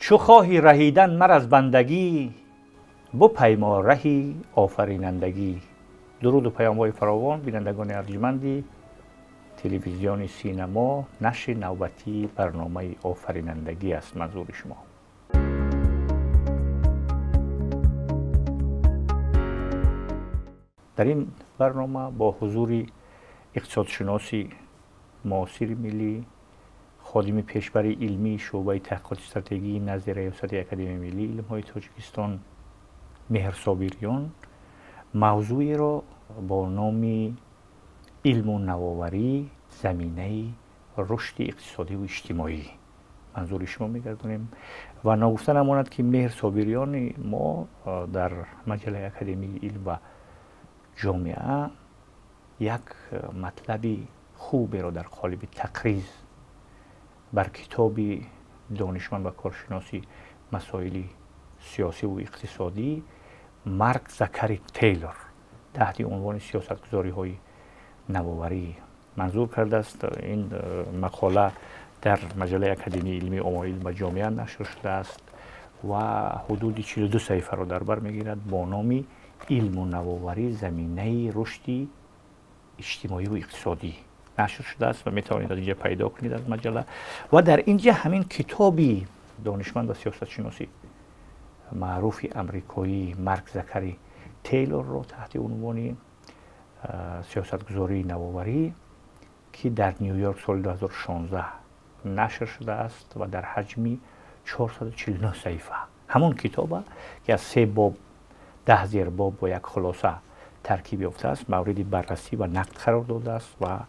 چو خواهی رهیدن مر از بندگی، بپیما رهی آفرینندگی. درود و پیام‌های فراوان بینندگان ارجمندی تلویزیون سینما. نشر نوبتی برنامه آفرینندگی است منظور شما. در این برنامه با حضور اقتصادشناسی معاصر ملی، خادم پیشبر علمی شعبه تحقیقات استراتژی نزد ریاست اکادمی ملی علم‌های تاجیکستان مهر صابریان، موضوعی را با نام علم و نوآوری زمینه رشد اقتصادی و اجتماعی منظور شما میگردونیم. و نگفته نماند که مهر صابریان ما در مجله اکادمی علم و جامعه یک مطلبی خوبی را در قالب تقریض بر کتاب دانشمند و کارشناسی مسائل سیاسی و اقتصادی مارک زاکری تیلور تحت عنوان سیاستگذاری های نوآوری منظور کرده است. این مقاله در مجله اکادمی علمی علم و جامعه نشر شده است و حدود 42 صفحه را در بر میگیرد با نام علم و نوآوری زمینه رشد اجتماعی و اقتصادی نشر شده است و میتوانید از اینجا پیدا کنید از مجله. و در اینجا همین کتابی دانشمند و سیاستشناسی معروف امریکایی مارک زاکری تیلور را تحت عنوان سیاستگذاری نوآوری که در نیویورک سال 2016 نشر شده است و در حجم 449 صفحه همون کتاب که از 3 باب 10 زیر باب و یک خلاصه ترکیب یافته است مورد بررسی و نقد قرار داده است و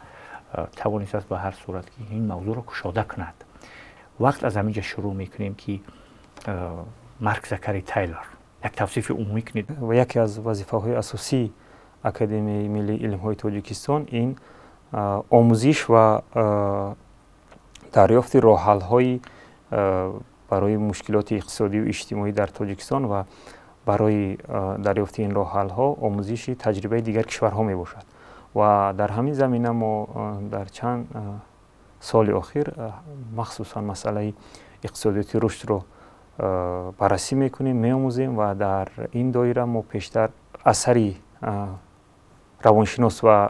توانسته است به هر صورت که این موضوع را گشاده کند. وقت از همینجا شروع میکنیم که مارک زاکری تیلور یک توصیف عمومی کنید. و یکی از وظیفه‌های اساسی اکادمی ملی علم‌های تاجیکستان این آموزش و دریافت راه‌حل‌های برای مشکلات اقتصادی و اجتماعی در تاجیکستان و برای دریافت این راه‌حل‌ها آموزش تجربه دیگر کشورها میباشد و در همین زمینه ما در چند سال اخیر مخصوصا مسئله اقتصادیات رشد رو بررسی میکنیم میآموزیم و در این دایره ما پیشتر اثری روانشناس و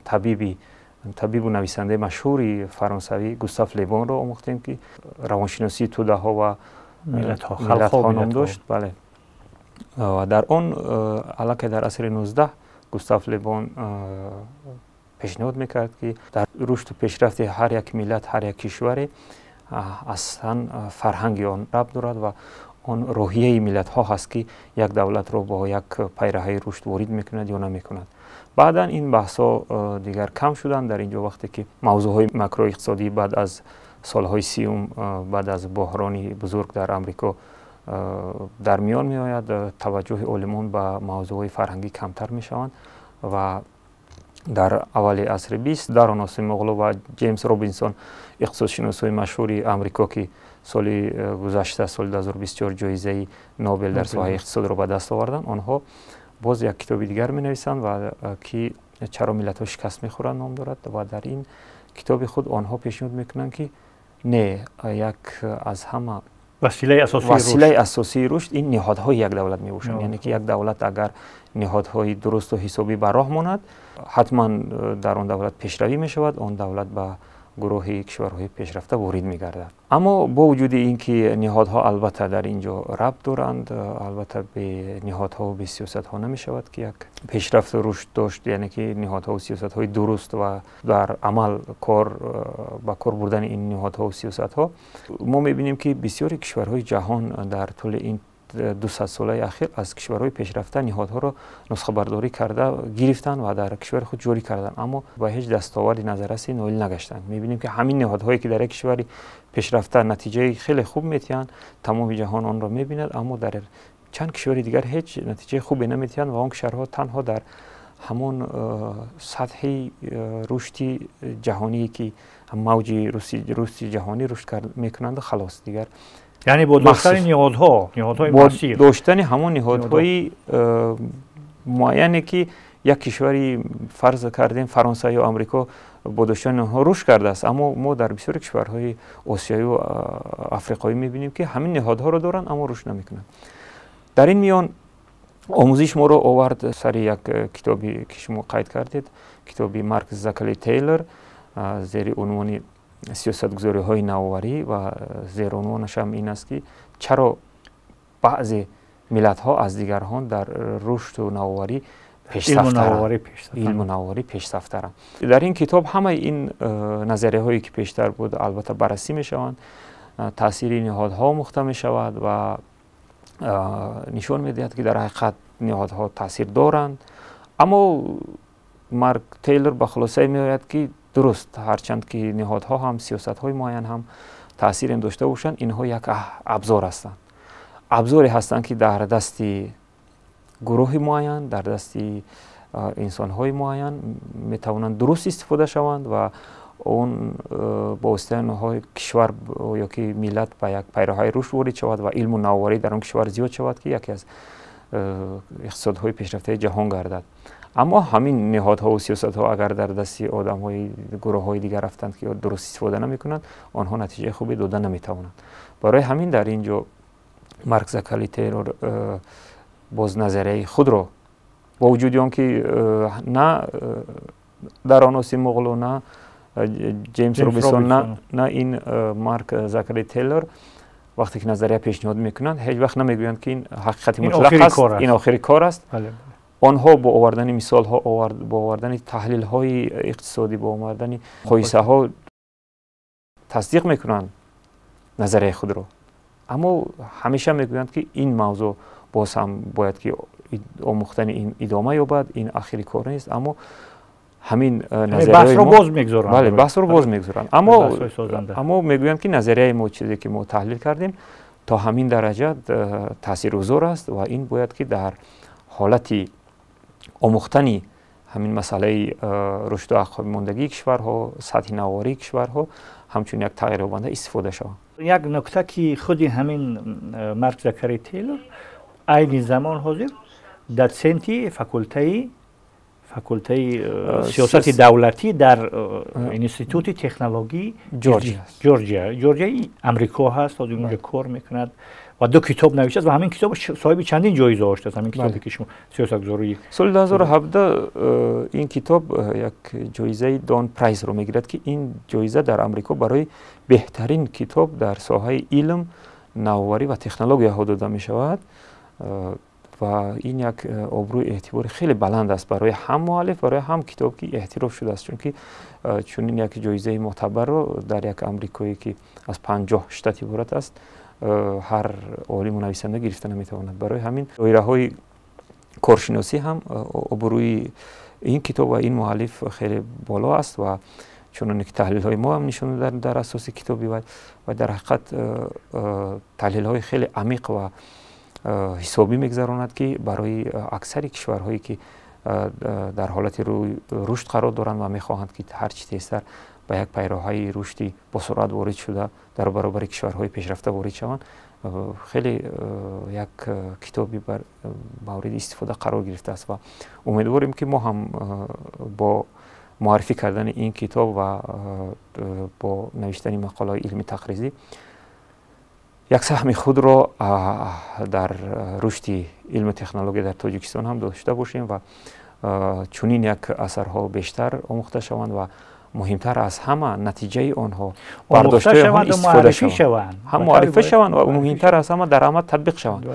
طبیب و نویسنده مشهوری فرانسوی گوستاف لیبون رو آموختیم که روانشناسی توده ها و ملت ها نام داشت. بله. و در اون علاقه در عصر 19 گوستاف لیبون پیشنهاد میکرد که در رشد و پیشرفت هر یک ملت هر یک کشور اصلا فرهنگ آن ربط دارد و آن روحیه ملت ها هست که یک دولت را با یک پیرهه رشد وارد میکند یا نمیکند. بعدا این بحثا دیگر کم شدن در اینجا وقتی که موضوع های ماکرو اقتصادی بعد از سالهای 30 بعد از بحرانی بزرگ در امریکا در میان می آید توجه علمان به موضوع فرهنگی کمتر می شوند و در اول عصر 20 دارون آسیموغلو و جیمز روبینسون اقتصادشناسای مشهور آمریکا که سال گذشته سال 2024 جایزه نوبل در ساحه اقتصاد را به دست آوردند آنها باز یک کتاب دیگر می نویسند و که چرا ملت ها شکست می خورند نام دارد و در این کتاب خود آنها پیشنهاد میکنند که نه یک از همه وسیله اساسی رشد این نهادهای یک دولت می باشند. یعنی که یک دولت اگر نهادهای درست و حسابی بر راه ماند حتما در آن دولت پیشروی می شود، آن دولت به گروه کشورهای پیشرفته وارد می گردد. اما با وجود اینکه نهادها البته در اینجا ربط دارند، البته به نهادها و به سیاستها نمی شود که یک پیشرفت و رشد داشت، یعنی که نهادها و سیاستهای درست و در عمل با کار بردن این نهادها و سیاستها ما می بینیم که بسیاری کشورهای جهان در طول این 200 ساله اخیر از کشورهای پیشرفته نهادها را نسخه برداری کرده گرفتن و در کشور خود جاری کردن اما با هیچ دستاوردی نظررسی نایل نگشتند. می‌بینیم که همین نهادهایی که در یک کشوری پیشرفته نتیجه خیلی خوب می‌دهند تمام جهان آن را می‌بیند اما در چند کشور دیگر هیچ نتیجه خوبی نمی‌دهند و آن کشورها تنها در همون سطح رشد جهانی که موج رشد جهانی رشد می‌کنند خلاص دیگر یعنی با داشتن نهادهای مسیر داشتن همون نهادهای معینی که یک کشوری فرض کردیم فرانسه یا آمریکا با داشتن اونها رشد کرده است، اما ما در بسیار کشورهای آسیایی و آفریقایی میبینیم که همین نهادها رو دارن اما رشد نمیکنن. در این میان آموزش ما رو آورد سر یک کتابی که شما قید کردید، کتابی مارک زاکلی تیلر زیر عنوان سیاستگذاری های نوآوری و زیر عنوانش هم این است که چرا بعضی ملت ها از دیگران در رشد و نوآوری علم و نوآوری پیشرفت‌ترند. در این کتاب همه این نظریه هایی که پیشتر بود البته بررسی می شوند، تاثیر نهادها مخته می شود و نشون می دهد که در حقیقت نهادها تاثیر دارند. اما مارک تیلر به خلاصه می آید که درست هرچند که نهادها هم سیاست های معین هم تاثیر داشته باشند، اینها یک ابزار هستند، ابزاری هستند که در دست گروه معین، در دست انسان های معین می توانند درست استفاده شوند و اون با واسطه کشور یا که ملت به یک پیراهای رشد وارد شود و علم و نوآوری در اون کشور زیاد شود که یکی از اقتصادهای پیشرفته جهان گردد. اما همین نهادها و سیاست‌ها اگر در دست آدم‌های گروه‌های دیگر رفتند که درست استفاده نمی‌کنند، آنها نتیجه خوبی دادن نمی‌توانند. برای همین در اینجا مارک زاکلی تیلر باز نظریه خود را با وجود آنکه نه در آناسی مغلو نه جیمز روبینسون نه این مارک زاکلی تیلر وقتی که نظریه پیشنهاد میکنند هیچ وقت نمیگویند که این حقیقت مطلق است، این آخری کار است. آنها با آوردن مثال ها، با آوردن تحلیل های اقتصادی، با آوردن مقایسه ها تصدیق میکنند نظریه خود را. اما همیشه میگویند که این موضوع باز هم باید که آموختن این ادامه یابد، این آخری کار نیست. اما همین نظریه بحث رو باز میگذارند. بله، بحث رو باز میگذارند. اما میگویند که نظریه ما چیزی که ما تحلیل کردیم تا همین درجه تاثیرگذار است و این باید که در حالتی آموختنی همین مسئله رشد و عقب ماندگی کشورها، سطح نوآوری کشورها همچون یک تغییر یابنده استفاده شود. یک نکته که خودی همین مارک زاکلی تیلر عین زمان حاضر دسنتی فاکولته سیاست دولتی در انستیتوت تکنولوژی جورجیا امریکا هست، از اونجا کار میکند و دو کتاب نوشته است و همین کتاب صاحب چندین جایزه است. همین کتابی که شما سیاستگذاری سال 2017 این کتاب یک جایزه دان پرایز رو میگیرد که این جایزه در امریکا برای بهترین کتاب در ساحه علم، نوآوری و تکنولوژی ها داده می شود و این یک ابروی اعتبار خیلی بلند است برای هم مؤلف، برای هم کتاب که احتراف شده است، چون این یک جایزه معتبر رو در یک امریکایی که از 50 شتات عبارت است هر عالم و نویسنده گرفته نمیتواند. برای همین دایره‌های کارشناسی هم ابروی این کتاب و این مؤلف خیلی بالا است و چون که تحلیل های ما هم نشون در اساس کتابی و در حقیقت تحلیل های خیلی عمیق و حسابی میگذراند که برای اکثر کشورهایی که در حالت رشد قرار دارند و میخواهند که هر چی تیزتر به یک پیراهای رشدی با سرعت وارد شده در برابر کشورهای پیشرفته وارد شوند، خیلی یک کتابی بر مورد استفاده قرار گرفته است و امیدواریم که ما هم با معرفی کردن این کتاب و با نوشتن مقاله علمی تقریزی یک سهم خود را در رشد علم و تکنولوژی در تاجیکستان هم داشته باشیم و چنین یک اثرها بیشتر آموخته شوند و مهمتر از همه نتیجه آنها برداشته و استفاده شوند، هم معرفی شوند و مهمتر از همه در عمل تطبیق شوند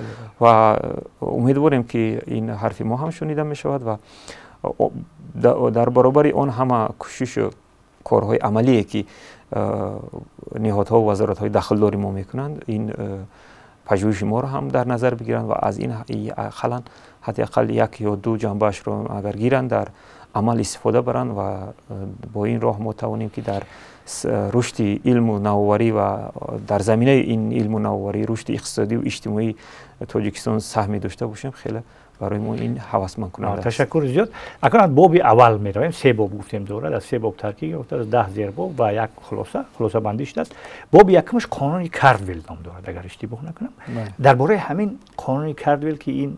و امیدواریم که این حرف ما هم شنیده می شود و در برابر آن همه کوشش و کارهای عملی که نهادها و وزارت‌های داخلداری ما میکنند این پژوهش ما رو هم در نظر بگیرند و از این حداقل یک یا دو جنبهش رو اگر گیرند در عمل استفاده برند و با این راه ما توانیم که در رشد علم و نوآوری و در زمینه این علم و نوآوری رشد اقتصادی و اجتماعی تاجیکستان سهمی داشته باشیم. خیلی برای ما این هوسمند کننده است. تشکر زیاد. اگر باب اول می رویم 3 باب گفتیم دوره، از 3 باب ترکیب گرفته از 10 زیر باب و یک خلاصه بندی شده است. باب یکمش قانون کاردویل نام دارد اگر اشتباه نکنم. درباره همین قانون کاردویل که این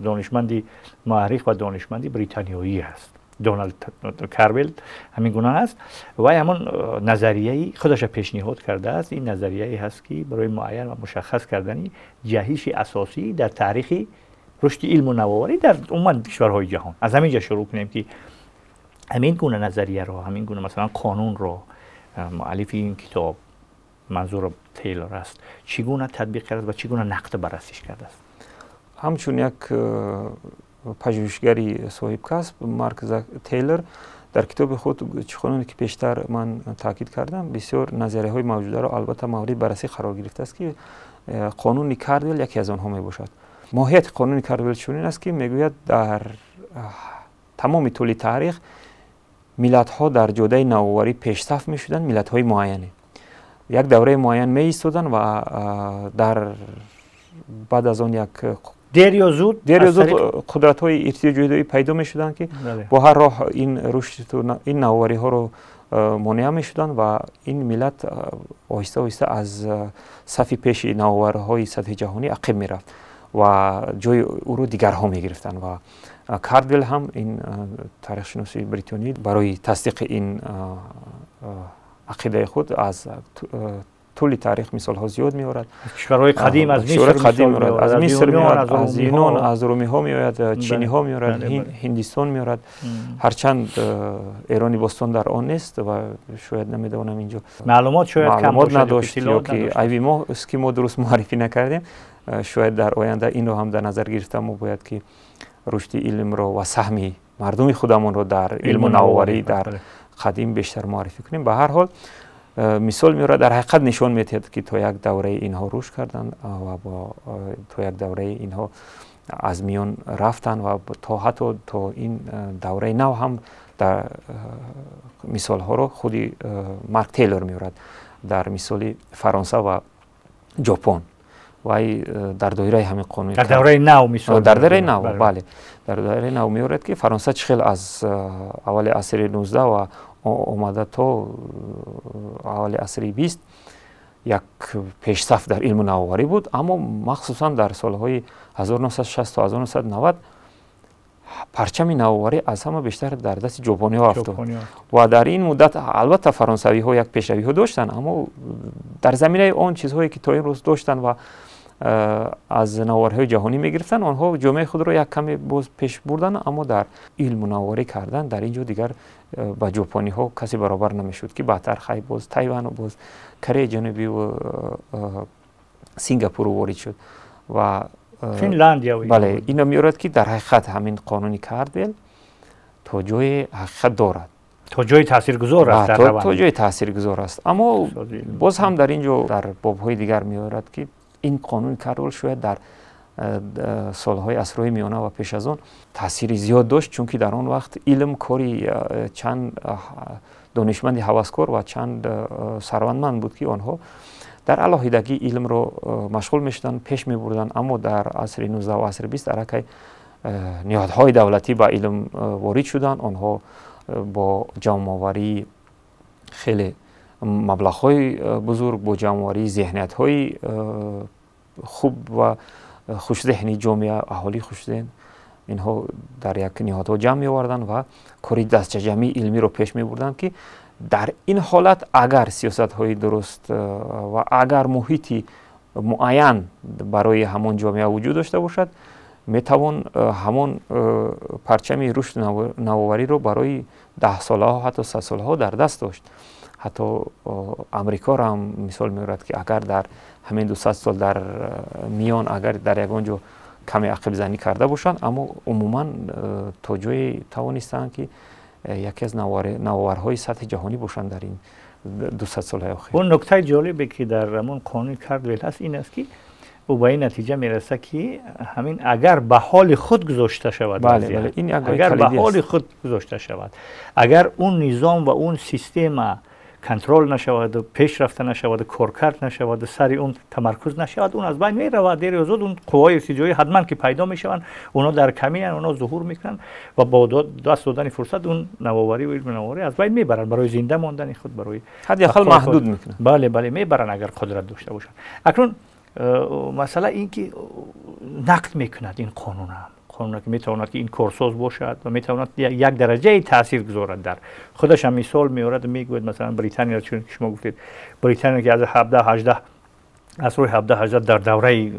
دانشمندی مورخ و دانشمندی بریتانیایی است، دونالد کاردویل همین گونه است و همون نظریه‌ای خودش پیشنهاد کرده است. این نظریه‌ای هست که برای معین و مشخص کردن جهش اساسی در تاریخ رشد علم و نوآوری در عموم کشورهای جهان. از همینجا شروع کنیم که همین گونه نظریه رو، همین گونه مثلا قانون رو مؤلف این کتاب منظور تیلور است چگونه تطبیق کرده و چگونه نقد بررسیش کرده است. همچون یک پژوهشگری صاحب کسب مارک تیلور در کتاب خود چخونی که پیشتر من تاکید کردم بسیار نظریه های موجوده را البته مورد بررسی قرار گرفته است که قانون کاردویل یکی از آنها می باشد. ماهیت قانون کاردویل چنین است که میگوید در تمام طول تاریخ ملت ها در جوده نوآوری پیشرفت می شدند، ملت های معینه یک دوره معین می ایستادند و در بعد از آن یک دیر یا زود قدرت های ارتجاعی پیدا می شدند که با هر راه این رشد این نوآوری ها رو مانع می شدند و این ملت آهسته آهسته از صف پیش نوآوری‌های سطح جهانی عقب می رفت و جای او رو دیگرها می گرفتند و کاردویل هم این تاریخ شناسی بریتانیایی برای تصدیق این عقیده خود از طول تاریخ مثال ها زیاد می آورد. کشورهای قدیم از مصر از مصر میاد، از یونان، از رومی ها میآید، چینی ها میآید، هندوستان میآید. هرچند ایرانی باستان در آن نیست و شاید نمیدونم اینجا معلومات شاید کم نداشت یا که ایوی ما اسکی ما درست معرفی نکردیم. شاید در آینده این رو هم در نظر گرفتم ما باید که رشد علم رو و سهم مردم خودمون رو در علم و نوآوری در قدیم بیشتر معرفی کنیم. به هر حال مثال میاره در حقیقت نشون میدهد که تا یک دوره اینها رشد کردن و با تا یک دوره اینها از میان رفتن و تا حتی تا این دوره نو هم در مثال ها رو خودی مارک تیلور میارد در مثال فرانسه و ژاپن و در دایره همین قانون در دوره نو مثال در دوره نو بله در دوره نو میارد که فرانسه چخیل از اول عصر 19 و اومده تا اول عصر 20 یک پیشرفت در علم و نوآوری بود، اما مخصوصا در سالهای 1960 تا 1990 پرچم نوآوری از همه بیشتر در دست ژاپنی ها افتاد و در این مدت البته فرانسوی ها یک پیشروی ها داشتن، اما در زمینه آن چیزهایی که تا این روز داشتن و از نوآوری‌های جهانی می‌گرفتن آنها جامعه خود را یک کمی باز پیش بردن، اما در علم و نوآوری کردن در اینجا دیگر با ژاپنی ها کسی برابر نمیشد که بعدتر خیلی باز تایوان و باز کره جنوبی و سینگاپور وارد شد و فنلاندیا. بله اینا میارد که در حقیقت همین قانونی کاردویل تا جای حقیقت دارد، تا جای تاثیرگذار است در تا جای تاثیرگذار است، اما باز هم در اینجا در باب‌های دیگر میارد که این قانون کاردویل شاید در سالهای عصرهای میانه و پیش از آن تأثیری زیاد داشت، چون که در آن وقت علم کاری چند دانشمند هوسکار و چند ثروتمند بود که آنها در علاهیدگی علم رو مشغول میشدن پیش میبردن، اما در عصر 19 و عصر 20 درک نهادهای دولتی با علم وارد شدن، آنها با جمع‌آوری خیلی مبلغ‌های بزرگ با جمع‌آوری ذهنیت‌های خوب و خوش‌ذهنی جامعه اهالی خوش‌ذهن اینها در یک نهادها جمع می‌آوردند و کاری دستچه جمعی علمی رو پیش می‌بردند که در این حالت اگر سیاست‌های درست و اگر محیطی معین برای همون جامعه وجود داشته باشد میتوان همون پرچم رشد نوآوری رو برای 10 ساله ها حتی 100 ساله ها در دست داشت. حتی امریکا را هم مثال میارد که اگر در همین 200 سال در میان اگر در یگانجا کمی عقب زنی کرده باشند، اما عموما تا جای توانستند که یکی از نوآورهای سطح جهانی باشند در این 200 سال اخیر. اون نکته جالبی که در همون قانون کاردویل هست این است که او به این نتیجه میرسه که همین اگر به حال خود گذاشته شود، بله این اگر به حال خود گذاشته شود، اگر اون نظام و اون سیستم کنترل نشود و پیشرفته نشود و کارکرد نشود و سری اون تمرکز نشود، اون از بین میرود. دیر یا زود اون قوای ارتجاعی حتما که پیدا میشوند، اونا در کمی ان، اونا ظهور میکنن و با دست دادن فرصت اون نوآوری و علم نوآوری از بین میبرن، برای زنده ماندن خود، برای حداقل محدود میکنن. بله میبرن اگر قدرت داشته باشن. اکنون مسئله این که نقد میکند این قانون که میتواند که این کارساز باشد و میتواند یک درجه تاثیر گذارد در خودش. هم مثال میارد و میگوید مثلا بریتانیا، چون شما گفتید بریتانیا که از 17-18 عصر 17-18 در دوره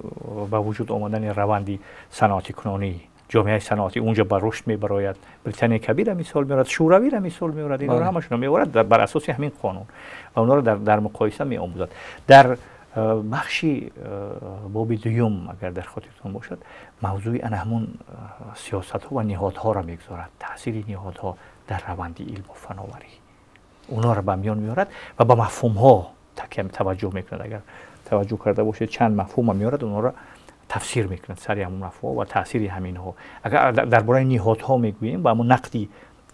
با وجود آمدن روندی صنعتی کنونی، جامعه صنعتی اونجا به رشد میبراید، بریتانیا کبیر مثال میارد، شوروی را مثال میارد، اینا رو همشون میارد بر اساس همین قانون و اونا رو در مقایسه میآموزد. در بخشی باب دوم اگر در خاطرتون باشد، موضوع همون سیاست ها و نهادها را میگذارد، تاثیر نهادها در روند علم و فناوری اونا را به میان میارد و به مفهوم ها توجه میکند. اگر توجه کرده باشید چند مفهوم میارد، اونا را تفسیر میکند سری همون مفهوم و تاثیر همین ها. اگر درباره نهادها میگوییم، با همون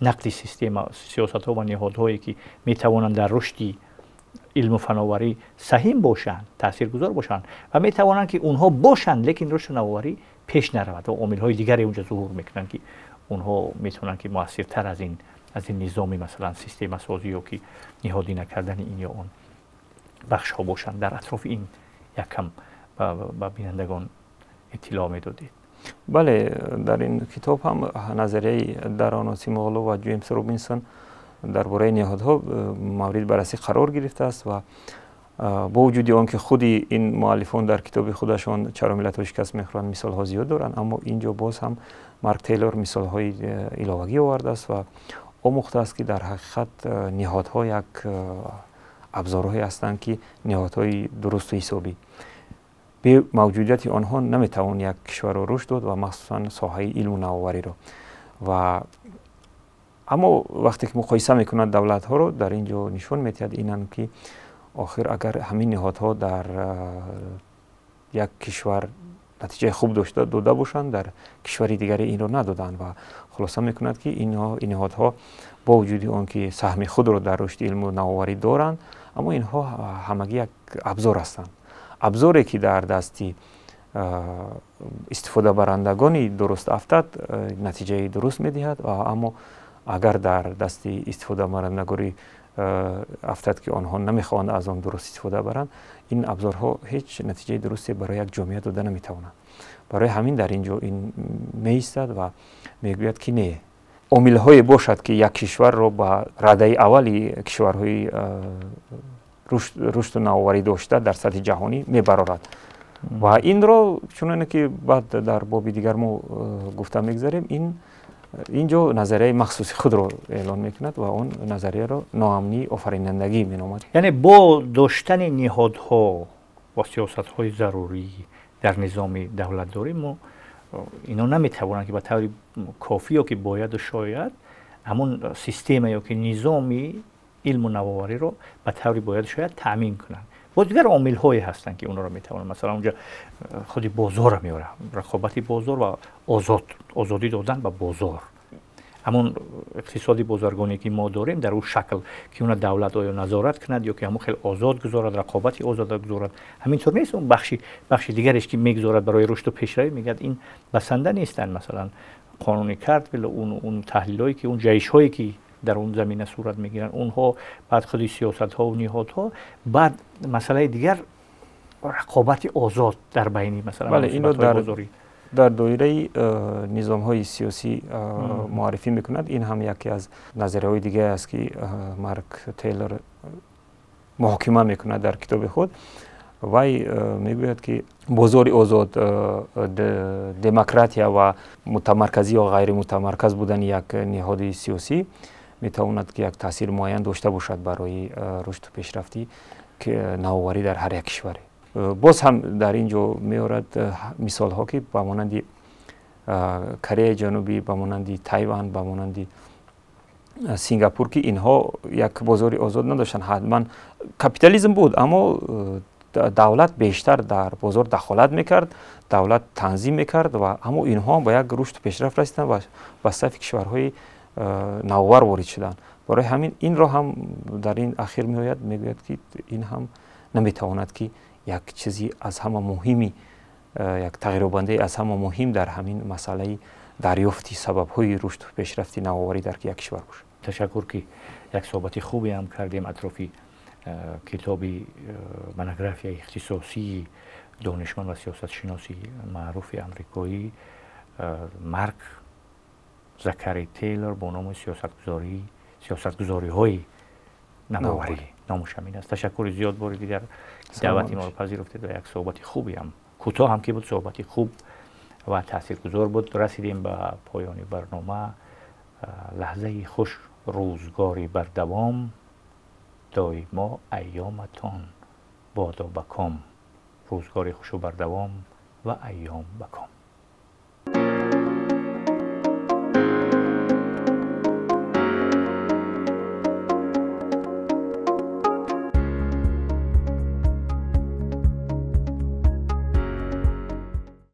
نقدی سیستم سیاست ها و نهادهایی که میتوانند در رشدی علم و فناوری سهیم باشند، تاثیرگذار باشند و می توانند که اونها باشند، لیکن رشد نوآوری پیش نرود و عامل‌های دیگری اونجا ظهور میکنند که اونها میتونن که موثرتر از این نظامی مثلا سیستم سازی و که نهادی نکردن این یا اون بخش ها باشند. در اطراف این یکم با بینندگان اطلاع میدادید. بله، در این کتاب هم نظریه دراناسی مغلو و جیمز روبینسون درباره نهادها مورد بررسی قرار گرفته است و با وجود آنکه خودی این مؤلفان در کتاب خودشان چرا ملت‌ها شکست می‌خورند مثال ها زیاد دارند، اما اینجا باز هم مارک تیلور مثال های علاوه‌ای آورده است و آموخته است که در حقیقت نهادها یک ابزارهایی هستند که نهادهای درست و حسابی به موجودیت آنها نمیتوان یک کشور را رشد داد و مخصوصا ساحه علم و نوآوری را. و اما وقتی که مقایسه میکنند دولت ها رو، در اینجا نشون میدهد اینن که آخر اگر همین نهادها در یک کشور نتیجه خوب داده باشند، در کشوری دیگری این رو ندادن و خلاصه میکند که این نهادها با وجود آنکه سهم خود رو در رشد علم و نوآوری دارند، اما اینها همگی یک ابزار هستند، ابزاری که در دستی استفاده برندگانی درست افتد نتیجه درست میدهد و اما اگر در دست استفاده برندگانی افتد که آنها نمیخواهند از آن درست استفاده برند، این ابزارها هیچ نتیجه درستی برای یک جامعه داده نمیتوانند. برای همین در اینجا این میایستد و میگوید که نه، عامل‌های باشد که یک کشور را با رده اولی کشورهای رشد و نوآوری داشته در سطح جهانی میبرارد و این را چون که بعد در باب دیگر ما گفته میگذاریم، اینجا نظریه مخصوص خود رو اعلان میکند و اون نظریه رو ناامنی آفرینندگی مینامد. یعنی با داشتن نهادها و سیاست‌های ضروری در نظام دولتداری ما اینا نمیتوانند که به طور کافی و که باید و شاید همون سیستم یا که نظامی علم و نوآوری رو به طور باید و شاید تامین کنند. و دیگر عامل‌هایی هستند که اونا رو میتوانند، مثلا اونجا خودی بازار رو میاره، رقابت بازار و آزادی دادن به بازار. همون اقتصادی بازرگانی که ما داریم در اون شکل که اون دولت آیا نظارت کند یا که همون خیلی آزاد گذارد، رقابتی آزاد گذارد، همینطور نیست. اون بخشی دیگرش که میگذارد برای رشد و پیشروی میگه این بسنده نیستن. مثلا قانونی کرد ولی اون تحلیلایی که اون جایش‌هایی که در اون زمینه صورت میگیرن اونها بعد خودی سیاست‌ها و نهادها، بعد مسئله دیگر رقابت آزاد در بین مثلا بله، اینو در دایره نظام‌های سیاسی معرفی میکند. این هم یکی از نظریه‌های دیگه است که مارک تیلور محاکمه میکند در کتاب خود. وی میگوید که بازار آزاد، دموکراتیا و متمرکزی یا غیر متمرکز بودن یک نهاد سیاسی میتواند که یک تاثیر معین داشته باشد برای رشد و پیشرفتی که نوآوری در هر یک کشوری. باز هم در اینجا میارد مثال ها که به مانند کره جنوبی، به مانند تایوان، به مانند سینگاپور که اینها یک بازار آزاد نداشتن. حتما کپیتالیسم بود اما دولت بیشتر در بازار دخالت میکرد، دولت تنظیم میکرد و اما اینها با یک رشد پیشرفت رسیدن و به صف کشورهای نوآور وارد شدن. برای همین این را هم در این اخیر میگوید که این هم نمیتواند که یک چیزی از همه مهمی، یک تغییرآورنده از همه مهم در همین مسئله دریافتی سبب‌های رشد و پیشرفت نوآوری در یک کشور باشه. تشکر که یک صحبت خوبی هم کردیم اطرافی کتابی مونوگرافی اختصاصی دانشمند و سیاستشناسی معروف امریکایی مارک زاکری تیلر با نام سیاستگذاری های نوآوری. نامش همین است. تشکر زیاد بار دیگر دعوت ما رو پذیرفتید و یک صحبت خوبی هم کوتاه هم که بود، صحبتی خوب و تاثیرگذار بود. رسیدیم به پایان برنامه. لحظه خوش، روزگاری بر دوام، دایما ایامتان بادا بکام. روزگاری خوش و بر دوام و ایام بکام.